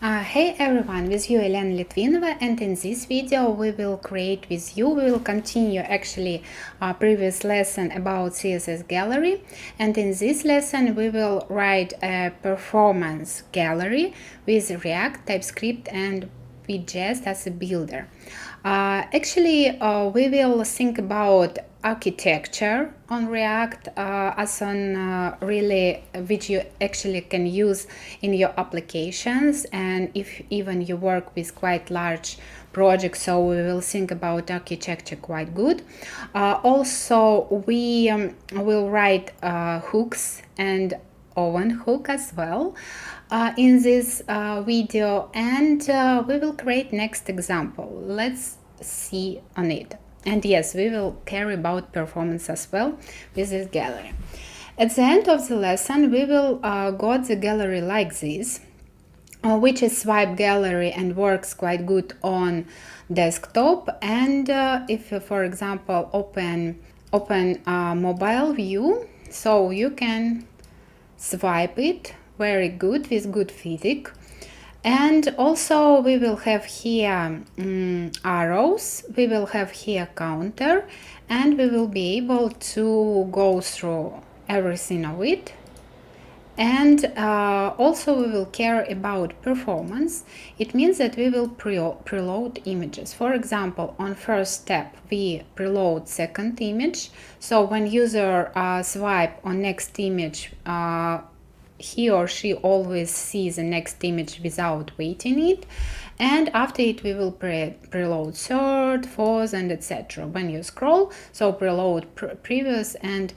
Hey everyone, with you Elena Litvinova, and in this video we will continue actually our previous lesson about CSS gallery, and in this lesson we will write a performance gallery with React, TypeScript and Jest as a builder. We will think about architecture on React as on really which you actually can use in your applications, and if even you work with quite large projects, so we will think about architecture quite good. Also we will write hooks and oven hook as well in this video, and we will create next example. Let's see on it. And yes, we will care about performance as well with this gallery. At the end of the lesson we will got the gallery like this, which is swipe gallery and works quite good on desktop, and if you, for example, open mobile view, so you can swipe it very good with good physics. And also we will have here arrows, we will have here counter, and we will be able to go through everything of it. And also we will care about performance. It means that we will preload images. For example, on first step we preload second image, so when user swipe on next image, he or she always sees the next image without waiting it, and after it we will preload third, fourth, and etc. When you scroll, so preload previous and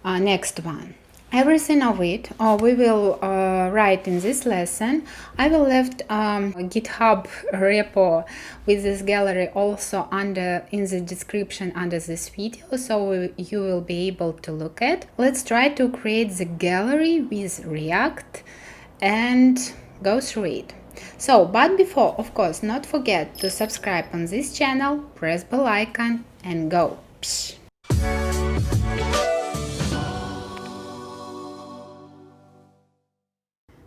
next one. Everything of it we will write in this lesson. I will left GitHub repo with this gallery also under in the description under this video, so you will be able to look at. Let's try to create the gallery with React and go through it. So, but before, of course, not forget to subscribe on this channel, press bell icon and go. Psh.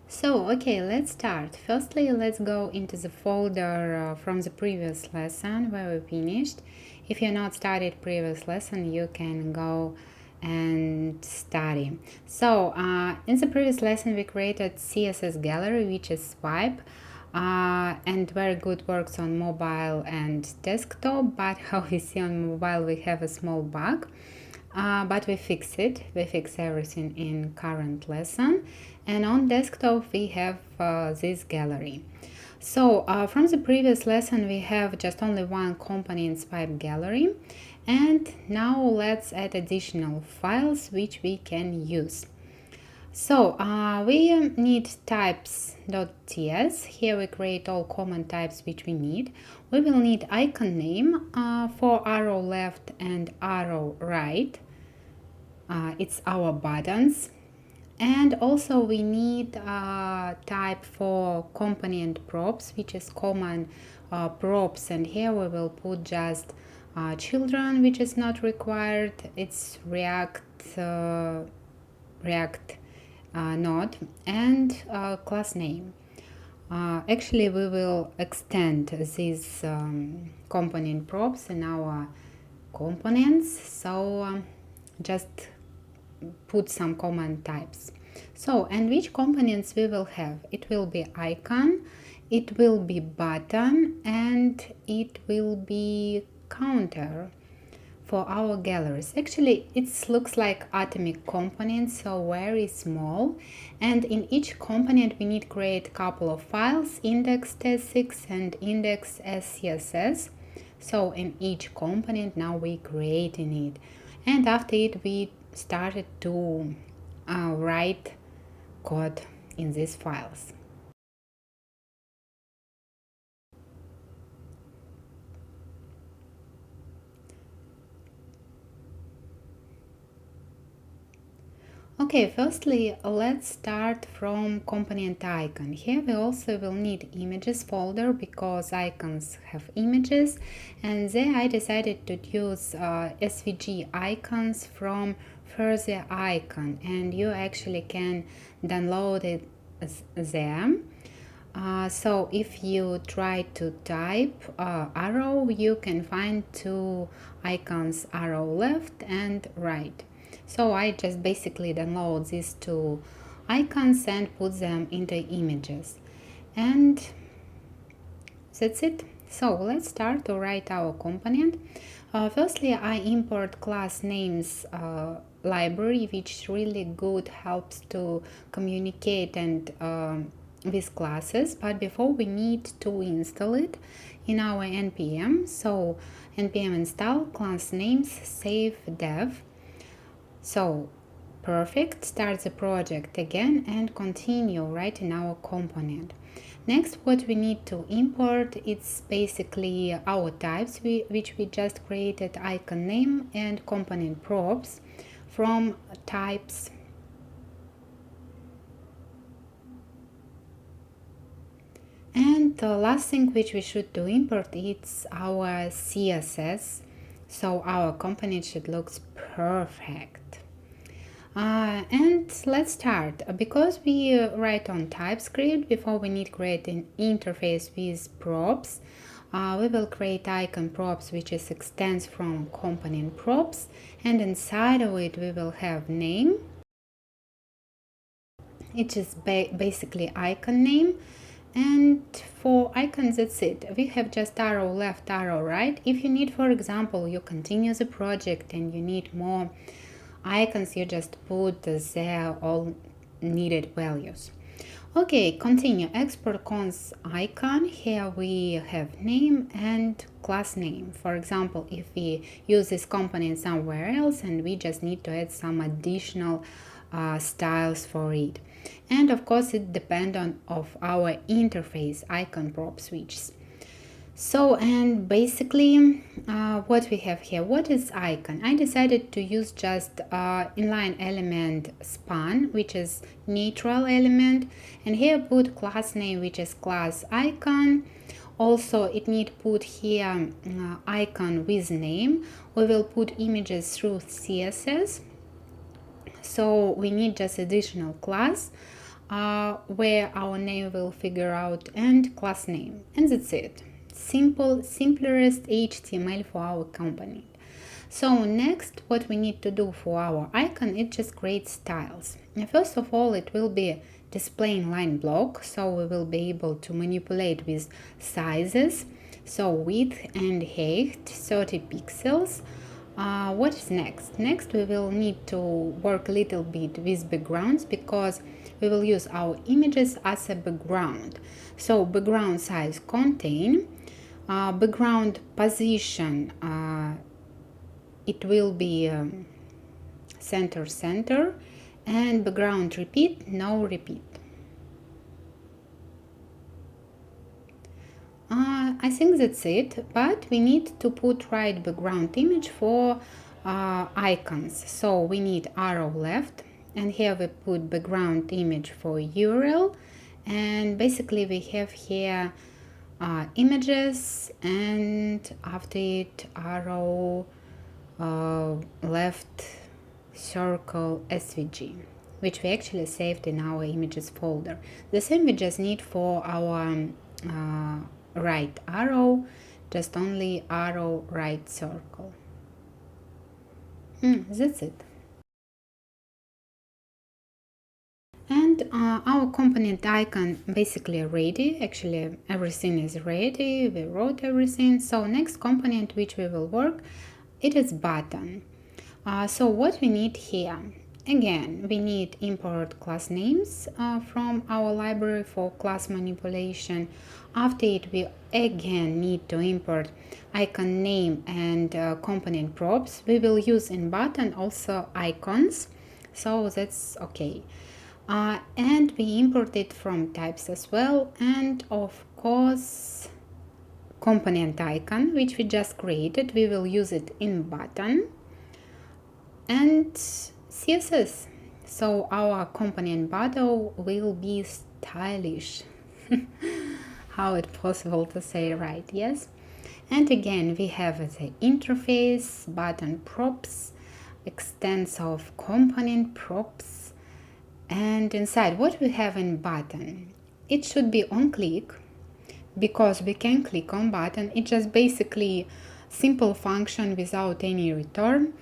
So, okay, let's start. Firstly, let's go into the folder from the previous lesson where we finished. If you're not started previous lesson, you can go and study. So, in the previous lesson, we created CSS gallery, which is swipe, and very good works on mobile and desktop. But how we see on mobile, we have a small bug. But we fix it. We fix everything in current lesson, and on desktop we have this gallery. So from the previous lesson we have just only one component swipe gallery, and now let's add additional files which we can use. So we need types.ts. Here we create all common types which we need. We will need icon name for arrow left and arrow right. It's our buttons. And also we need type for component props, which is common props, and here we will put just children, which is not required. It's React node, and class name. Actually we will extend these component props in our components, so just put some common types. So, and which components we will have? It will be icon, it will be button, and it will be counter for our galleries. Actually it looks like atomic components, so very small, and in each component we need to create a couple of files, index.tsx and index.scss. So in each component now we creating it, and after it we started to write code in these files. Okay, firstly let's start from component icon. Here we also will need images folder because icons have images, and there I decided to use SVG icons from further icon, and you actually can download it there. So if you try to type arrow, you can find two icons, arrow left and right. So I just basically download these two icons and put them into images. And that's it. So let's start to write our component. Firstly, I import class names library, which really good helps to communicate and with classes. But before, we need to install it in our npm. So npm install class names save dev. So perfect, start the project again and continue writing our component. Next, what we need to import, it's basically our types which we just created, icon name and component props from types. And the last thing which we should do import is our CSS. So our component should look perfect. And let's start. Because we write on TypeScript, before we need to create an interface with props, we will create icon props, which is extends from component props, and inside of it we will have name. It is basically icon name. And for icons, that's it. We have just arrow left, arrow right. If you need, for example, you continue the project and you need more icons, you just put there all needed values. Okay, continue. Export cons icon. Here we have name and class name. For example, if we use this component somewhere else and we just need to add some additional styles for it. And of course, it depends on of our interface icon prop switches. So, and basically what we have here, what is icon? I decided to use just inline element span, which is neutral element, and here put class name, which is class icon. Also it need put here icon with name. We will put images through CSS, so we need just additional class where our name will figure out, and class name, and that's it. Simplest HTML for our component. So next, what we need to do for our icon is just create styles. And first of all, it will be displaying line block, so we will be able to manipulate with sizes. So width and height 30 pixels. What is next? Next, we will need to work a little bit with backgrounds, because we will use our images as a background. So background size contain, background position, it will be center, and background repeat, no repeat. I think that's it, but we need to put right background image for icons. So we need arrow left, and here we put background image for URL, and basically we have here images, and after it arrow left circle SVG, which we actually saved in our images folder. The same we just need for our right arrow, just only arrow right circle. That's it. And our component icon basically ready. Actually everything is ready, we wrote everything. So next component which we will work, it is button. So what we need here, again we need import class names from our library for class manipulation. After it we again need to import icon name and component props. We will use in button also icons, so that's okay. And we import it from types as well, and of course component icon which we just created, we will use it in button, and CSS. So our component button will be stylish. How it possible to say right? Yes. And again we have the interface, button props, extents of component props, and inside what we have in button, it should be on click, because we can click on button. It's just basically simple function without any return.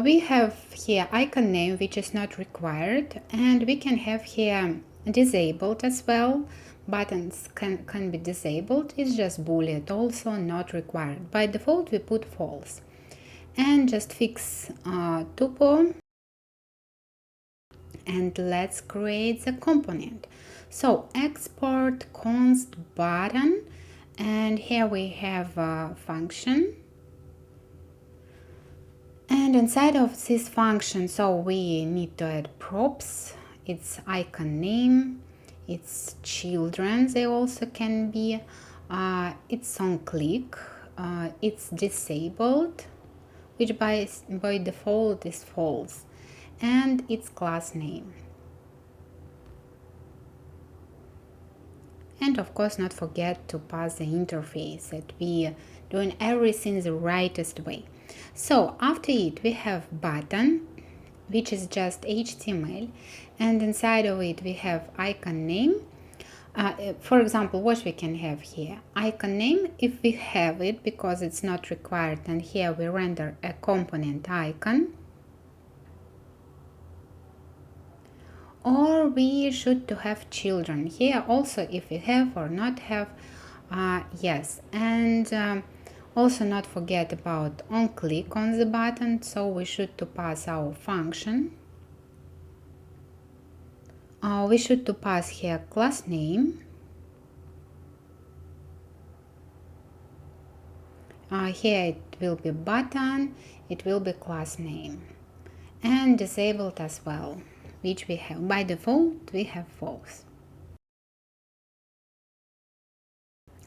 We have here icon name, which is not required, and we can have here disabled as well. Buttons can be disabled. It's just boolean, also not required. By default we put false. And just fix tuple, and let's create the component. So export const button, and here we have a function, and inside of this function, so we need to add props. It's icon name, it's children, they also can be, it's on click, it's disabled, which by default is false, and its class name. And of course, not forget to pass the interface, that we doing everything the rightest way. So after it we have button, which is just HTML, and inside of it we have icon name. For example, what we can have here, icon name, if we have it, because it's not required, and here we render a component icon, or we should to have children here also, if we have or not have, yes. And also not forget about on click on the button, so we should to pass our function. We should to pass here class name. Here it will be button, it will be class name, and disabled as well, which we have by default, we have false.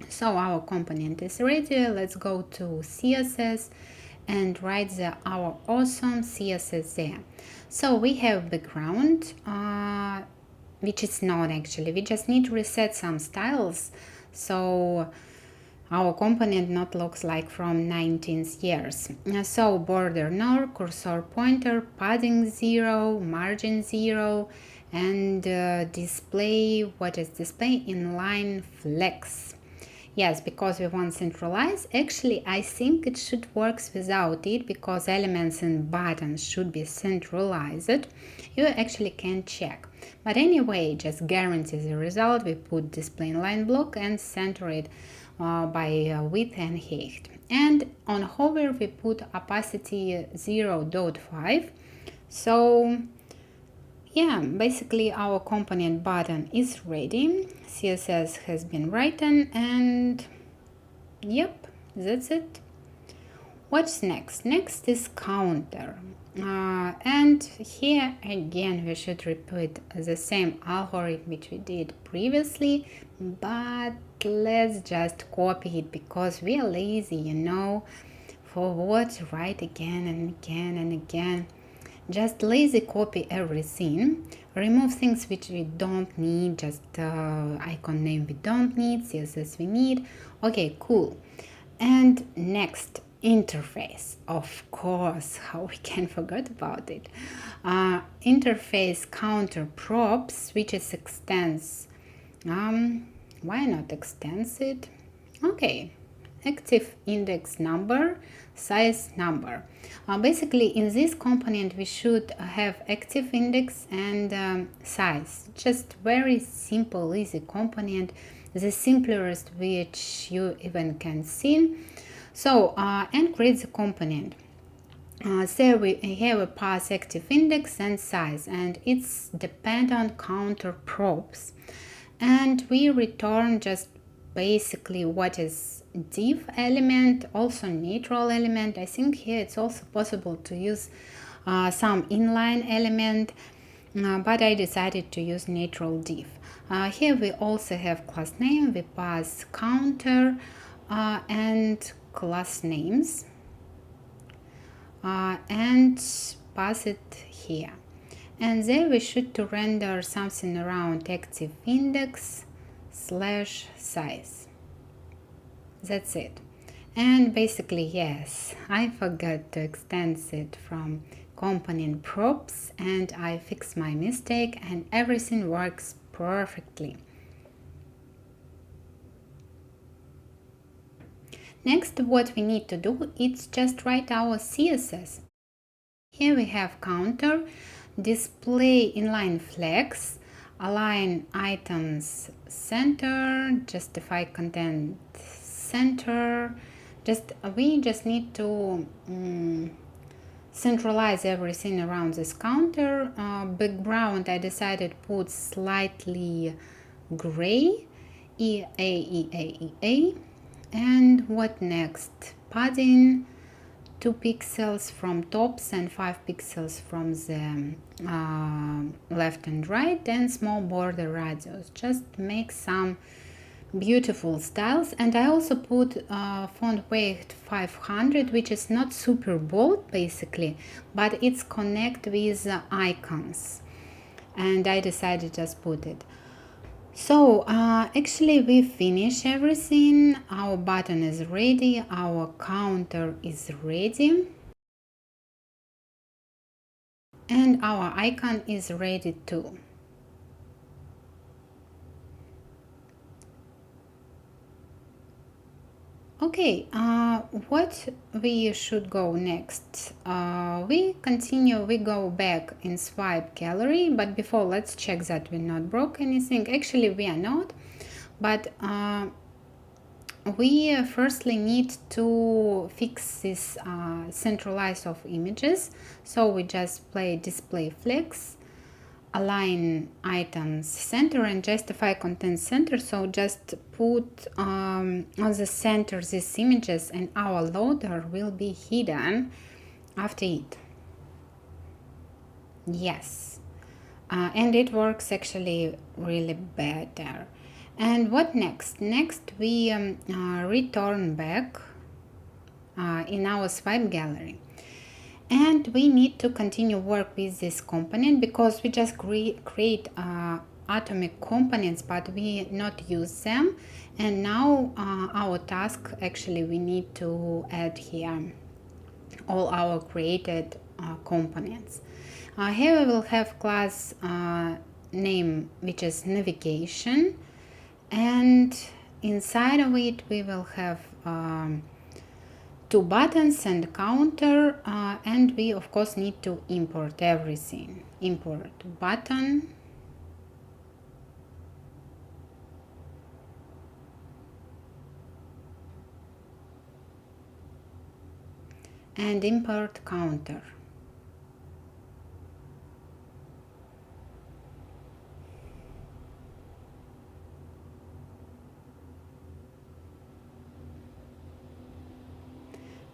So our component is ready. Let's go to CSS and write our awesome CSS there. So we have background, which is not actually, we just need to reset some styles, so our component not looks like from 19th years. So border null, cursor pointer, padding 0, margin 0, and display, what is display? Inline flex. Yes, because we want centralize. Actually, I think it should work without it, because elements and buttons should be centralized. You actually can check. But anyway, just guarantee the result. We put display inline block and center it by width and height. And on hover we put opacity 0.5. So yeah, basically our component button is ready. CSS has been written, and yep, that's it. What's next? Next is counter. And here again we should repeat the same algorithm which we did previously, but let's just copy it, because we are lazy, you know, for what write again and again and again. Just lazy copy everything, remove things which we don't need, just icon name we don't need, CSS we need. Okay, cool. And next, interface, of course, how we can forget about it. Interface counter props, which is extends. Why not extends it? Okay, active index number, size number. Basically in this component we should have active index and size. Just very simple, easy component, the simplest which you even can see. So and create the component. So we have a pass active index and size, and it's depend on counter props, and we return just basically what is div element, also neutral element. I think here it's also possible to use some inline element, but I decided to use neutral div. Here we also have class name, we pass counter and class names, and pass it here. And then we should to render something around active index slash size. That's it. And basically, yes, I forgot to extend it from component props, and I fixed my mistake, and everything works perfectly. Next, what we need to do is just write our CSS. Here we have counter, display inline flags, align items center, justify content center. We just need to centralize everything around this counter. Background I decided put slightly gray, EA. And what next? Padding 2 pixels from tops and 5 pixels from the left and right, and small border radius. Just make some beautiful styles. And I also put font weight 500, which is not super bold basically, but it's connect with icons, and I decided just put it. So actually we finish everything. Our button is ready, our counter is ready, and our icon is ready too. Okay, what we should go next? We go back in swipe gallery, but before let's check that we not broke anything. Actually we are not, but we firstly need to fix this centralize of images. So we just play display flags, align items center, and justify content center. So just put on the center these images, and our loader will be hidden after it. Yes, and it works actually really better. And what next? Next we return back in our swipe gallery. And we need to continue work with this component, because we just create atomic components, but we not use them. And now our task, actually we need to add here all our created components. Here we will have class name, which is navigation, and inside of it we will have 2 buttons and counter, and we of course need to import everything. Import button, and import counter.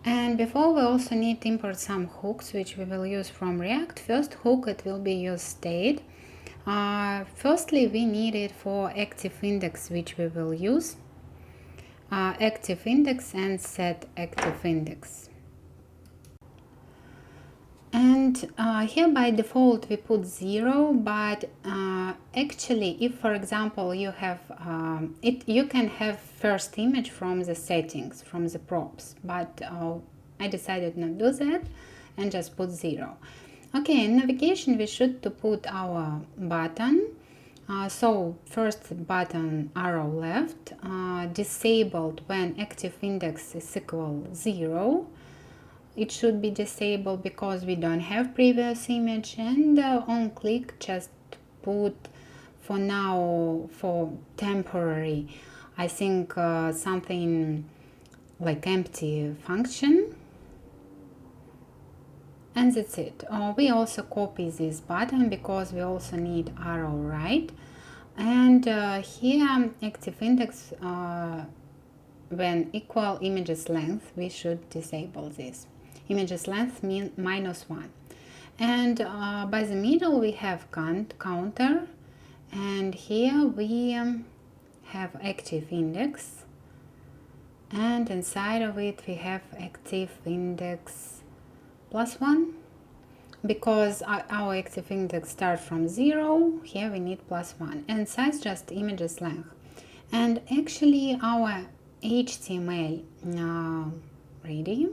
And before, we also need to import some hooks, which we will use from React. First hook, it will be use state. Firstly, we need it for active index, which we will use. Active index and set active index. And here by default we put 0, but actually if, for example, you have you can have first image from the settings, from the props, but I decided not to do that and just put 0. Okay, in navigation we should to put our button. So first button arrow left, disabled when active index is equal 0. It should be disabled because we don't have previous image, and on click just put for now, for temporary, I think something like empty function, and that's it. We also copy this button because we also need arrow right, and here active index when equal images length, we should disable this. Images length mean -1. And by the middle we have counter, and here we have active index, and inside of it we have active index +1, because our active index starts from 0. Here we need +1, and size just images length. And actually our HTML ready.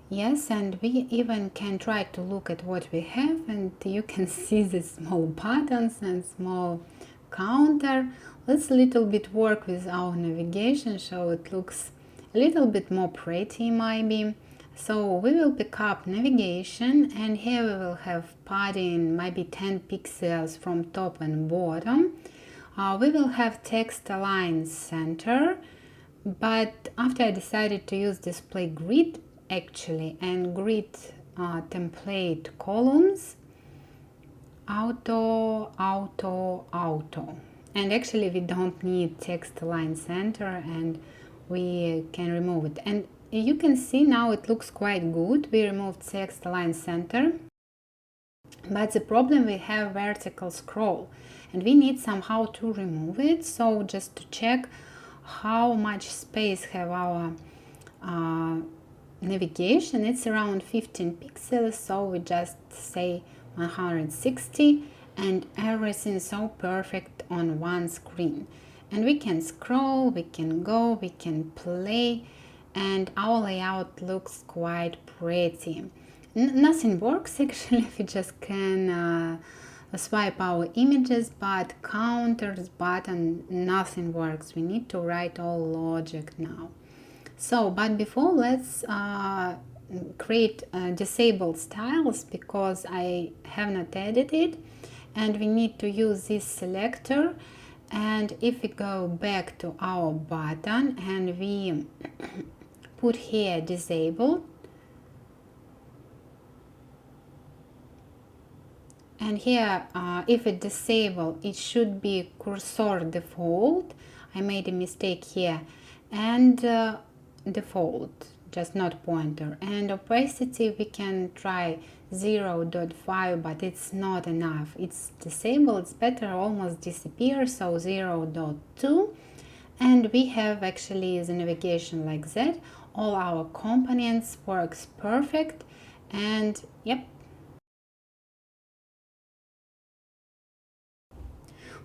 Yes, and we even can try to look at what we have, and you can see the small buttons and small counter. Let's a little bit work with our navigation so it looks a little bit more pretty maybe. So we will pick up navigation, and here we will have padding maybe 10 pixels from top and bottom. We will have text align center, but after I decided to use display grid actually and grid template columns, auto, and actually we don't need text align center and we can remove it. And you can see now it looks quite good. We removed text align center, but the problem, we have vertical scroll and we need somehow to remove it. So just to check how much space have our navigation, it's around 15 pixels, so we just say 160 and everything so perfect on one screen. And we can scroll, we can go, we can play, and our layout looks quite pretty. Nothing works actually, we just can swipe our images, but counters, button, nothing works. We need to write all logic now. So, but before, let's create disabled styles, because I have not edited, and we need to use this selector. And if we go back to our button and we put here disabled, and here if it disable, it should be cursor default. I made a mistake here, and default, just not pointer. And opacity, we can try 0.5, but it's not enough. It's disabled, it's better almost disappear, so 0.2. And we have actually the navigation like that. All our components works perfect, and yep.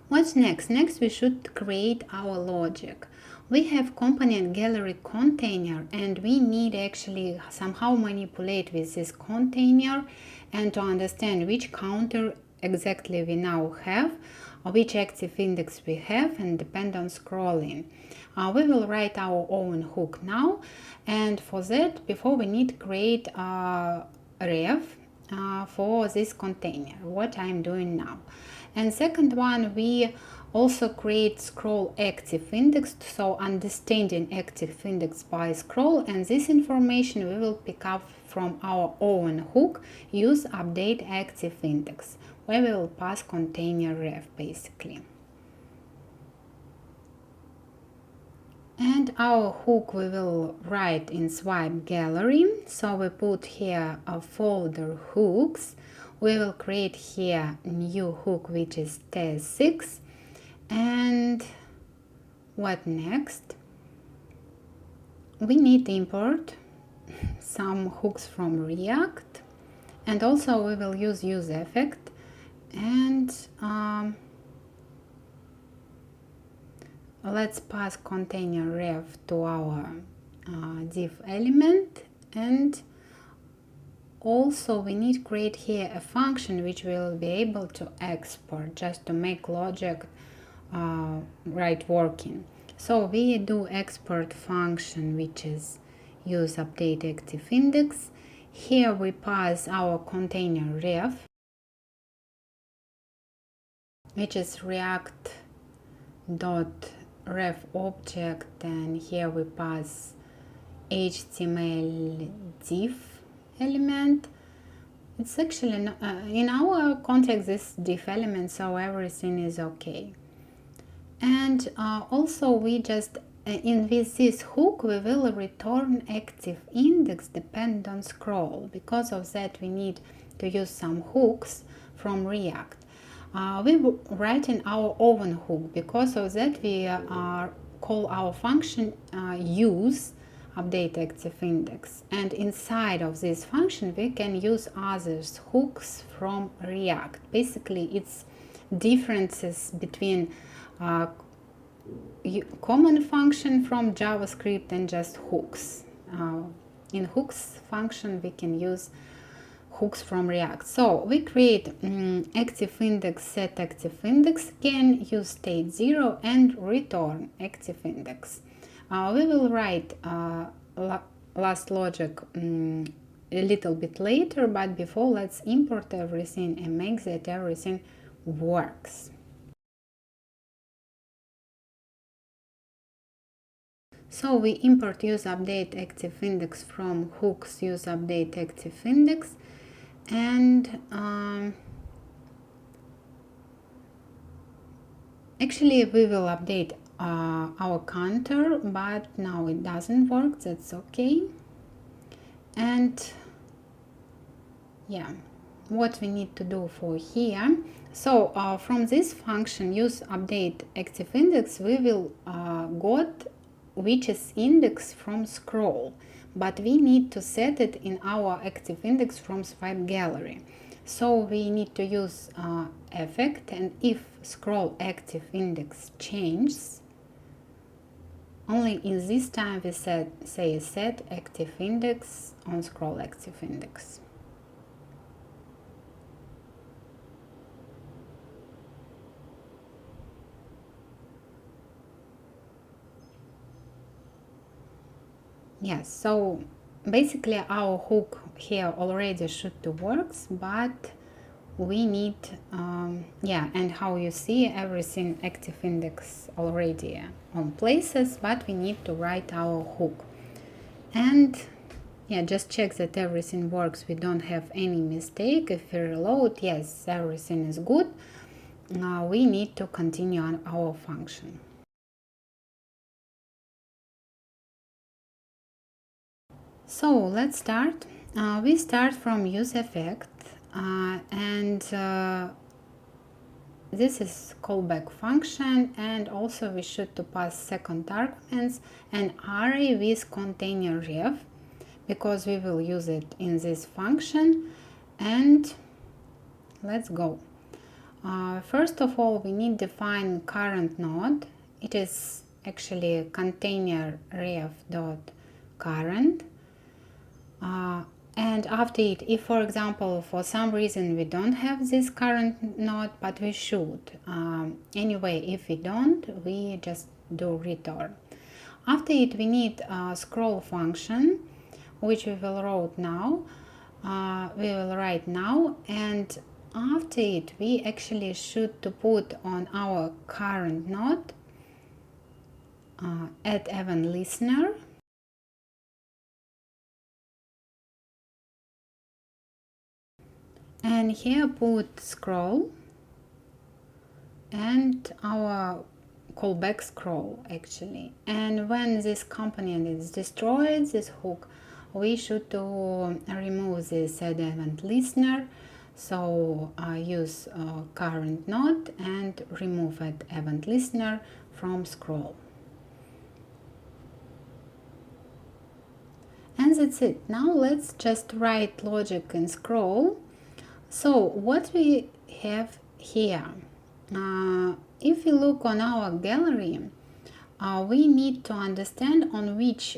What's next? Next we should create our logic. We have component gallery container, and we need actually somehow manipulate with this container and to understand which counter exactly we now have, or which active index we have, and depend on scrolling. We will write our own hook now, and for that, before we need to create a ref for this container, what I'm doing now. And second one, we also create scroll active index, so understanding active index by scroll, and this information we will pick up from our own hook, use update active index, where we will pass container ref basically. And our hook we will write in swipe gallery, so we put here a folder hooks. We will create here new hook, which is test6. And what next? We need to import some hooks from React, and also we will use effect, and let's pass container ref to our div element. And also we need to create here a function which will be able to export, just to make logic right working. So we do export function, which is use update active index. Here we pass our container ref, which is react dot ref object, and here we pass HTML div element. It's actually not, in our context this div element, so everything is okay. And also we just in this hook we will return active index depend on scroll. Because of that we need to use some hooks from React. We write in our own hook. Because of that we call our function use update active index, and inside of this function we can use others hooks from React. Basically it's differences between common function from JavaScript and just hooks. In hooks function we can use hooks from React. So we create active index, set active index again, use state 0 and return active index. We will write last logic a little bit later, but before let's import everything and make that everything works. So we import use update active index from hooks use update active index, and actually we will update our counter, but now it doesn't work. That's okay. And yeah, what we need to do for here, so from this function use update active index, we will got which is index from scroll, but we need to set it in our active index from swipe gallery. So we need to use effect, and if scroll active index changes, only in this time we say set active index on scroll active index. Yes, so basically our hook here already should to works, but we need yeah, and how you see everything active index already on places, but we need to write our hook. And yeah, just check that everything works, we don't have any mistake. If we reload, yes, everything is good. Now we need to continue on our function. So let's start. We start from use effect, and this is callback function, and also we should to pass second arguments an array with container ref, because we will use it in this function. And let's go. First of all, we need to define current node. It is actually container ref dot current. And after it, if for example for some reason we don't have this current node, but we should, anyway, if we don't, we just do return. After it, we need a scroll function, which we will write now. And after it, we actually should to put on our current node add event listener. And here put scroll and our callback scroll actually. And when this component is destroyed, this hook, we should to remove this add event listener. So use current node and remove add event listener from scroll. And that's it. Now let's just write logic in scroll. So what we have here, if we look on our gallery, we need to understand on which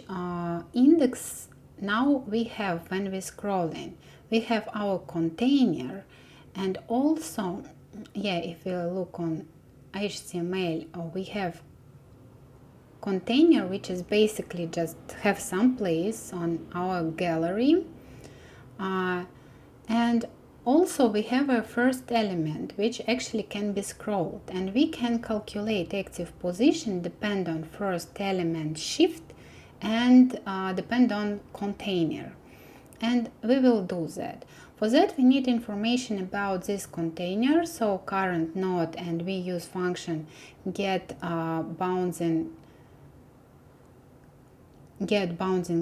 index now we have when we're scrolling. We have our container, and also, yeah, if we look on HTML, we have container, which is basically just have some place on our gallery, and also we have a first element which actually can be scrolled, and we can calculate active position depend on first element shift and depend on container, and we will do that. For that we need information about this container, so current node, and we use function get bouncing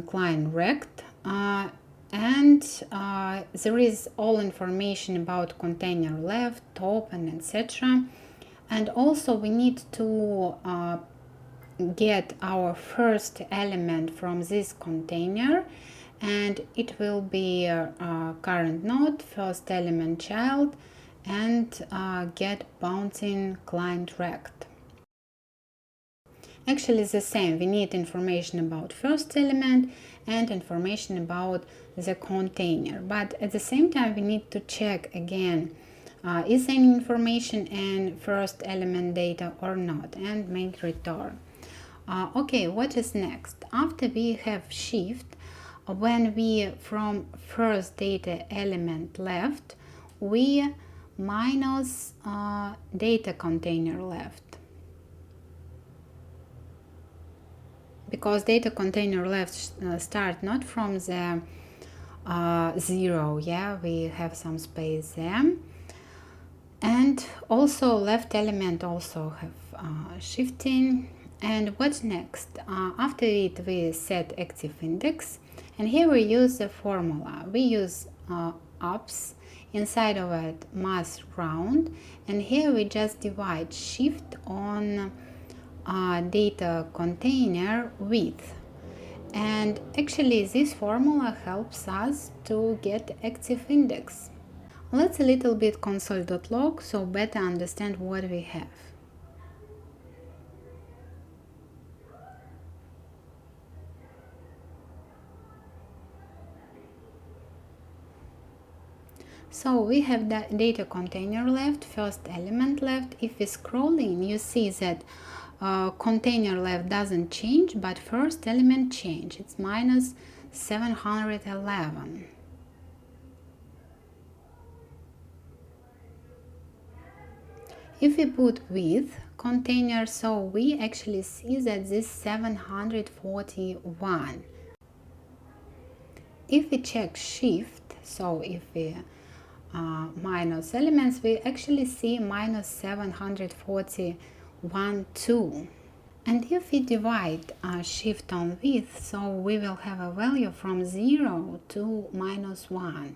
client rect, and there is all information about container left, top, and etc. And also we need to get our first element from this container, and it will be current node, first element child, and get bouncing client rect. Actually, it's the same. We need information about first element and information about the container. But at the same time, we need to check again, is any information in first element data or not, and make return. Okay, what is next? After we have shift, when we from first data element left, we minus data container left. Because data container left start not from the 0, yeah, we have some space there. And also left element also have shifting. And what's next? After it we set active index, and here we use the formula. We use ups, inside of it mass round, and here we just divide shift on data container width. And actually this formula helps us to get active index. Let's a little bit console.log so better understand what we have. So we have the data container left, first element left. If we scroll in, you see that container left doesn't change, but first element change. It's minus 711. If we put width container, so we actually see that this 741. If we check shift, so if we minus elements, we actually see minus 741 too. And if we divide shift on width, so we will have a value from 0 to minus 1.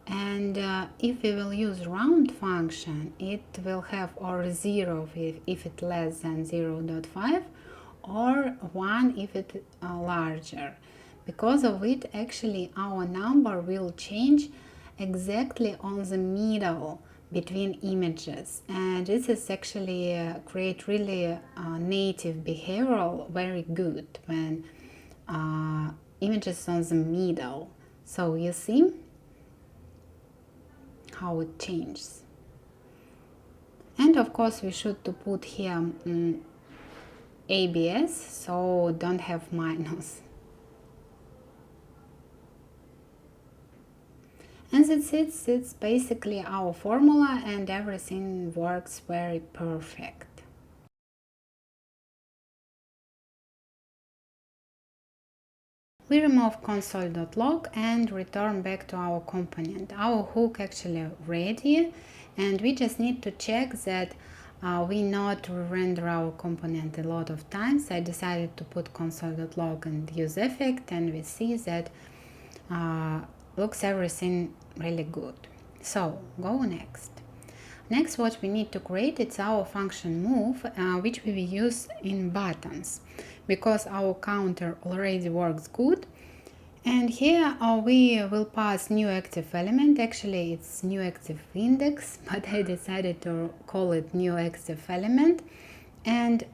And if we will use round function, it will have or 0 if it's less than 0.5 or 1 if it's larger. Because of it, actually our number will change exactly on the middle between images, and this is actually create really native behavioral very good when images on the middle. So you see how it changes. And of course we should to put here ABS, so don't have minus. And that's it. It's basically our formula, and everything works very perfect. We remove console.log and return back to our component. Our hook actually ready, and we just need to check that we not render our component a lot of times. I decided to put console.log and use effect, and we see that looks everything really good. So go next. Next, what we need to create, it's our function move, which we will use in buttons, because our counter already works good. And here we will pass new active element. Actually it's new active index, but I decided to call it new active element. And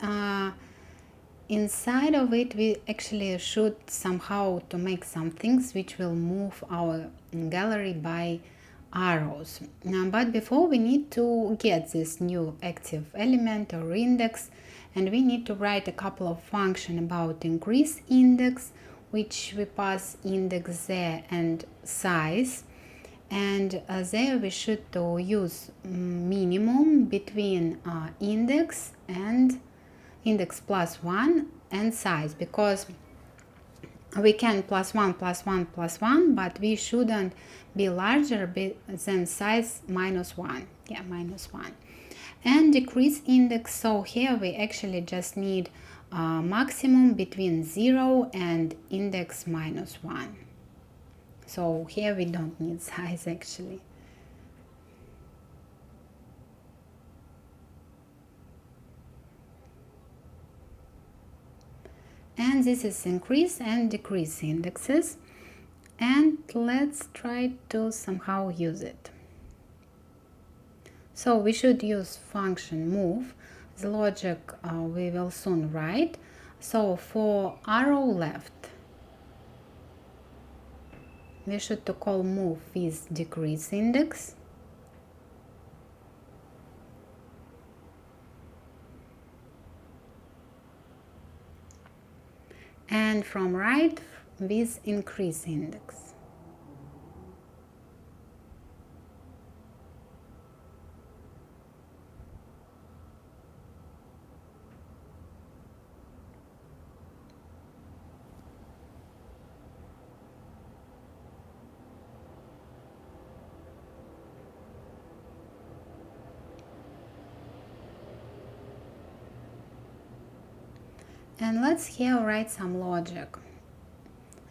inside of it we actually should somehow to make some things which will move our gallery by arrows. But before we need to get this new active element or index, and we need to write a couple of functions about increase index, which we pass index there and size, and there we should to use minimum between index and index plus 1 and size, because we can plus 1 plus 1 plus 1, but we shouldn't be larger than size minus 1. Yeah, minus 1. And decrease index, so here we actually just need maximum between 0 and index minus 1. So here we don't need size actually. And this is increase and decrease indexes, and let's try to somehow use it. So we should use function move. The logic we will soon write. So for arrow left, we should to call move with decrease index. And from right with increase index. And let's here write some logic.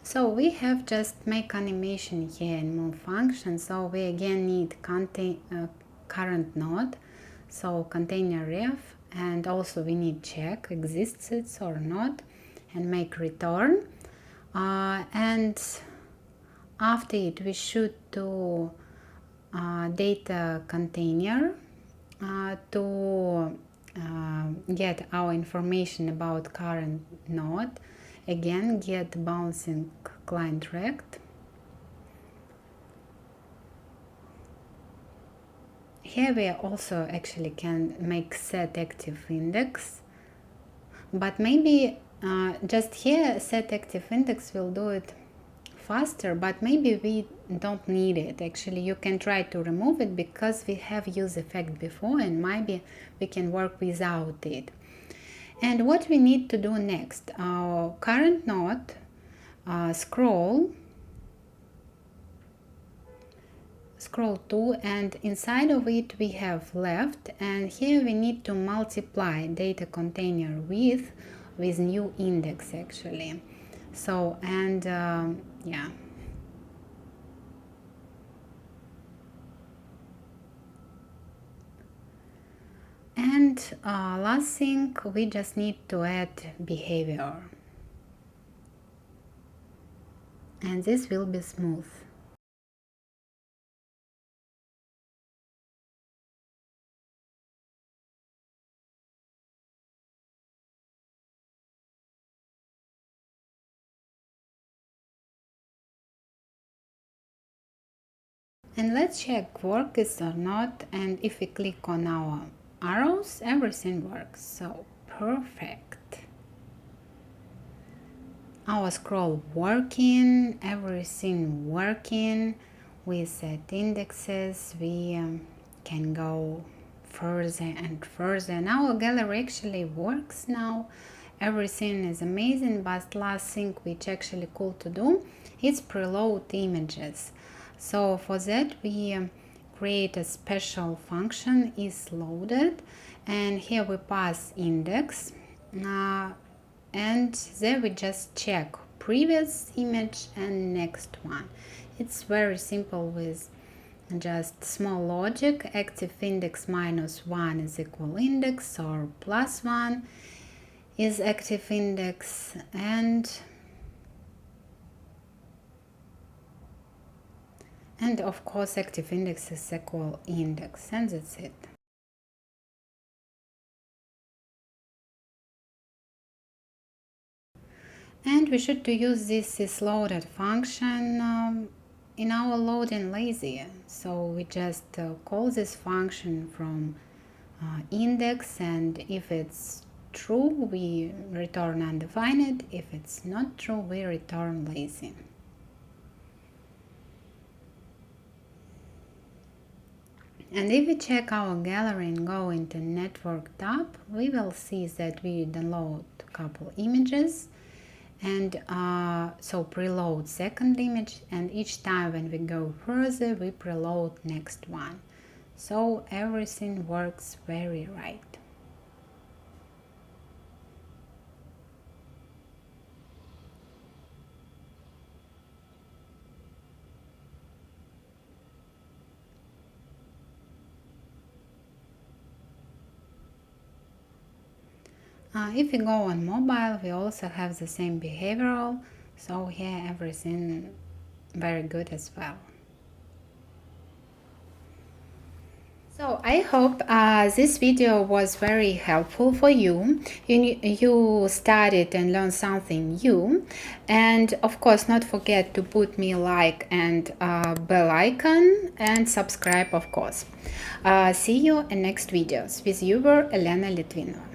So we have just make animation here in move function. So we again need current node, so container ref, and also we need check exists it or not, and make return. And after it we should do data container to get our information about current node. Again, get bouncing client rect. Here we also actually can make set active index, but maybe just here set active index will do it faster, but maybe we don't need it. Actually, you can try to remove it because we have used effect before, and maybe we can work without it. And what we need to do next, our current node, scroll to, and inside of it we have left, and here we need to multiply data container with new index actually. So, and yeah. And last thing, we just need to add behavior. And this will be smooth. And let's check work is or not, and if we click on our arrows, everything works. So perfect. Our scroll working, everything working. We set indexes, we can go further and further, and our gallery actually works now. Everything is amazing, but last thing which actually cool to do is preload images. So for that we create a special function is loaded, and here we pass index, and there we just check previous image and next one. It's very simple with just small logic. Active index minus 1 is equal index, or plus 1 is active index, and of course active index is equal index, and that's it. And we should to use this is loaded function in our loading lazy. So we just call this function from index, and if it's true we return undefined, if it's not true we return lazy. And if we check our gallery and go into network tab, we will see that we download a couple images, and so preload second image, and each time when we go further we preload next one. So everything works very right. If we go on mobile, we also have the same behavioral, so here everything very good as well. So I hope this video was very helpful for you. You studied and learned something new. And of course, not forget to put me like and bell icon and subscribe, of course. See you in next videos with viewer Elena Litvinova.